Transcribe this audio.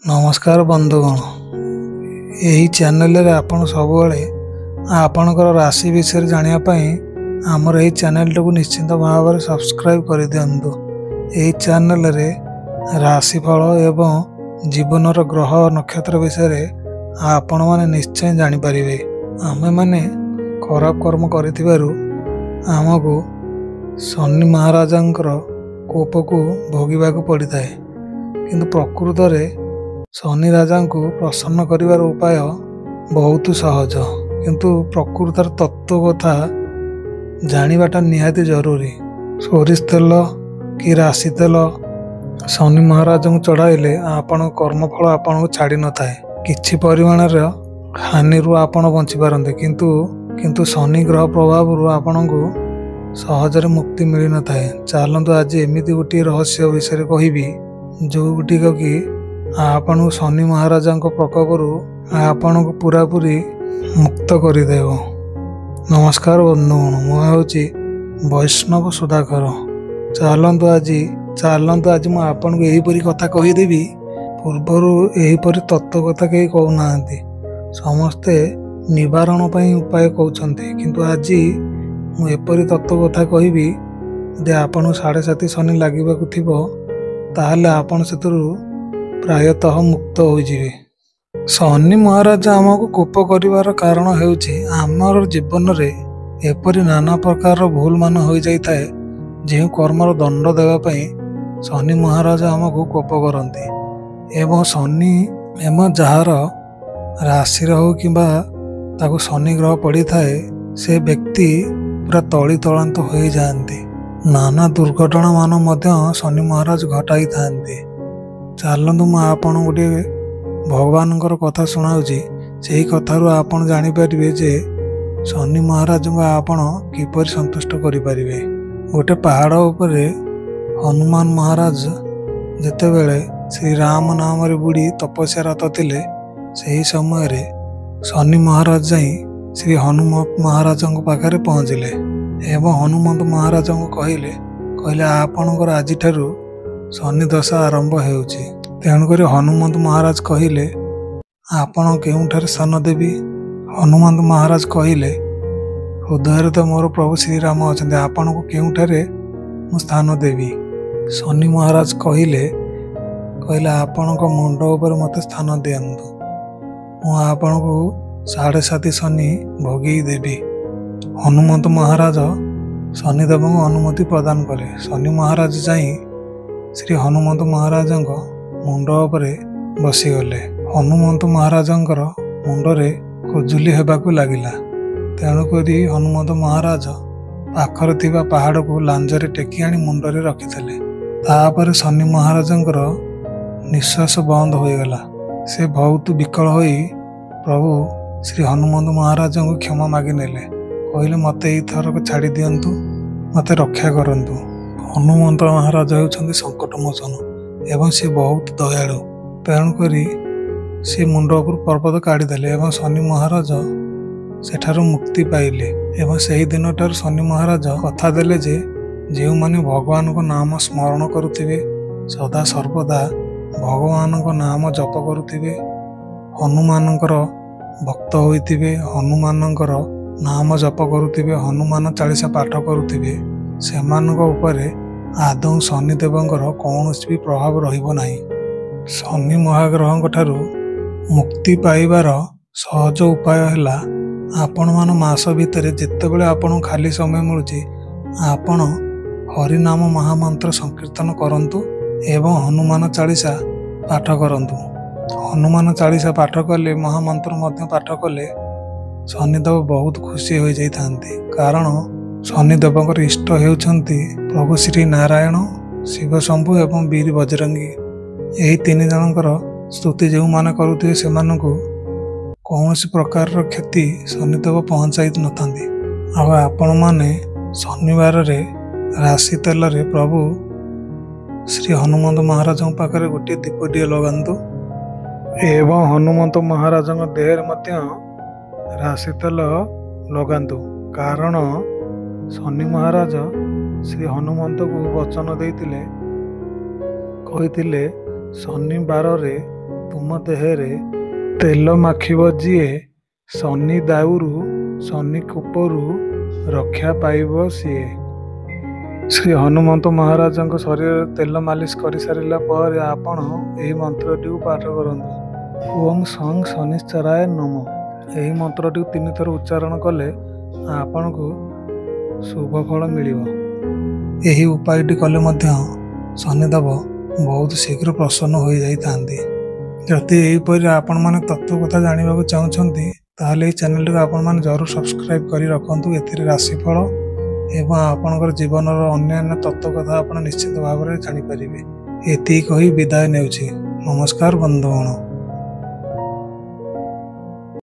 नमस्कार बंधुगण, यही चैनल रे आपण सबुबले आपणकर राशि विषय जानापी आमर यही चैनल को निश्चित भाव में सब्सक्राइब कर दिंतु। यही चैनल रे राशिफल एवं जीवन ग्रह नक्षत्र विषय आपण मैंने निश्चय जानीपर। आमे माने खराब कर्म करमको शनि महाराजंकर कोप को भोगवा पड़ी था, किंतु प्रकृत रे शनि राजा को प्रसन्न करिवार उपाय बहुत सहज, किंतु प्रकृतर तत्व कथा जानिबाटा निहाती जरूरी। सोरिष तेल कि राशि तेल शनि महाराज को चढ़ाइले आपण कर्मफल आपण को छाड़ी न थाए, किछि परिमाण हानि रु आपण बंची पारंते, किंतु शनि ग्रह प्रभाव रु आपण को सहजरे मुक्ति मिल न थाए। चलतु आज एमती गोटे रहस्य विषय कहबी जो गुटिक कि आपण शनि महाराजा प्रकोप आपण को पूरापूरी मुक्त करदेव। नमस्कार बंधुगण, मुझे वैष्णव सुधाकर। चलतु आज मुझे आपन को यहीपरि कथा कहीदेवी। पूर्वर यहीपरि तत्व कथा कहीं कहूना, समस्ते निवारण पर उपाय कहते, किंतु आज मुझे तत्व कथा कहबी जे आपन 7.5 शनि लगे ताहले आपन से प्रायतः मुक्त होइजिवे। शनि महाराज आमको कोप करिवार कारण हेउछि आमर जीवन रे एपरि नाना प्रकार भूल मान हो जाइए, जो कर्मर दंड देवा पई शनि महाराज आमको कोप करते। एवं शनि एवं जार राशि हो कि शनि ग्रह पड़ी थाए, से व्यक्ति पूरा तली तलांत हो जाती। नाना दुर्घटना मान शनि महाराज घटाई थांती। चलतु मुझे आपन गोटे भगवान कथा शुणाऊँगी, से कथारू आपन जानीपर जे शनि महाराज को आपन किपर संतुष्ट करें। गोटे पहाड़ उपर हनुमान महाराज जितेबले श्री राम नाम रे बुड़ी तपस्यारत थिले, से समय रे शनि महाराज जाई श्री हनुमत महाराज पाखे पहुँचले एवं हनुमत महाराज को कहले आपणकर आज शनि दशा आरंभ होउछि। तेणुक हनुमंत महाराज कहले आपण केउठार स्थान देवी। हनुमंत महाराज कहले हृदय तो मोर प्रभु श्रीराम अच्छा, आपण को केउठारे मु स्थान देवी। शनि महाराज कहले आपण मुंड उपर मते स्थान दियंतु, मु आपण को 7.5 शनि भोगी देवी। हनुमंत महाराज शनिदेव को अनुमति प्रदान कले। शनि महाराज जाई श्री हनुमंत महाराज मुंड उपरे बसीगले। हनुमंत महाराज मुंडरे खुजुली होबाकू लगिला। तेणुक हनुमंत महाराज पाखर थिबा पहाड़ को लांजरे टेकी आनी मुंडरे रखिथिले। तापर शनि महाराज निश्वास बंद हो गला। से बहुत विकल होई प्रभु श्री हनुमंत महाराज को क्षमा मागी नेले। कहले मते एई थरक छाड़ी दियंतु, मते रक्षा करंतु। हनुमंत महाराज होउछन्ति संकट मोचन एवं से बहुत दयालु। तेणुक से मुंड उपर पर्वत काढ़ीदेले एवं शनि महाराज सेठारु मुक्ति पाइले। एवं सही दिन ठार शनि महाराज कथा देले जे जो माने भगवान को नाम स्मरण करुथिबे, सदा सर्वदा भगवान को नाम जप करुथिबे, हनुमानकर भक्त होइथिबे, हनुमानकर नाम जप करुथिबे, हनुमान चालीसा पाठ करुथिबे, सेमानक उपरे आदौ शनिदेवंकर कौनसी भी प्रभाव रहिबो नाही। शनि महाग्रह ठारू मुक्ति पाइबार सहज उपाय है आपण मान मास भितर जितेबले आपण खाली समय मिलुची आपण हरिनाम महामंत्र संकीर्तन करंतु एवं हनुमान चालीसा पाठ करंतु। हनुमान चालीसा पाठ कले, महामंत्र मध्य पाठ कले शनिदेव बहुत खुशी हो जाइथांती। कारण शनिदेवंकर इष्ट हेउछंती प्रभु श्री नारायण, शिव शंभु एवं वीर बजरंगी। यही 3 जनकर स्तुति जो माने करुथिबे सेमानकु कौनसी प्रकार क्षति शनिदेव पहुंचाई नथांती। अब आपण माने शनिवार रे राशि तेल रे प्रभु श्री हनुमंत महाराज पाखरे गोटे दीपटिए लगांतु एवं हनुमंत महाराज देहरे मध्य राशि तेल लगांतु। कारण शनि महाराज श्री हनुमंत को वचन देइतिले, कहितिले शनिवार रे ତୁମ ଦେହରେ ତେଲ ମାଖିବ ଯିଏ, ଶନି ଦାଉରୁ ଶନି କୋପରୁ ରକ୍ଷା ପାଇବ ସିଏ। ଶ୍ରୀ ହନୁମନ୍ତ ମହାରାଜଙ୍କ ଶରୀରରେ ତେଲ ମାଲିସ କରିସାରିଲା ପରେ ଆପଣ ଏହି ମନ୍ତ୍ରଟିକୁ ପାଠ କରନ୍ତୁ। ଓଂ ସଂ ଶନିଶ୍ଚରାୟ ନମଃ। ଏହି ମନ୍ତ୍ରଟିକୁ 3 ଥର ଉଚ୍ଚାରଣ କଲେ ଆପଣଙ୍କୁ ଶୁଭ ଫଳ ମିଳିବ। ଏହି ଉପାୟଟି କଲେ ମଧ୍ୟ ଶନିଦେବ ବହୁତ ଶୀଘ୍ର ପ୍ରସନ୍ନ ହୋଇଯାଇଥାନ୍ତି। ଯଦି ଏହିପରି ଆପଣମାନେ ତତ୍ତ୍ୱ କଥା ଜାଣିବାକୁ ଚାହୁଁଛନ୍ତି ତାହେଲେ ଏହି ଚ୍ୟାନେଲଟିକୁ ଆପଣମାନେ ଜରୁର ସବସ୍କ୍ରାଇବ୍ କରି ରଖନ୍ତୁ। ଏଥିରେ ରାଶିଫଳ ଏବଂ ଆପଣଙ୍କର ଜୀବନର ଅନ୍ୟାନ୍ୟ ତତ୍ତ୍ୱ କଥା ଆପଣ ନିଶ୍ଚିତ ଭାବରେ ଜାଣିପାରିବେ। ଏତିକି କହି ବିଦାୟ ନେଉଛି। ନମସ୍କାର ବନ୍ଧୁଗଣ।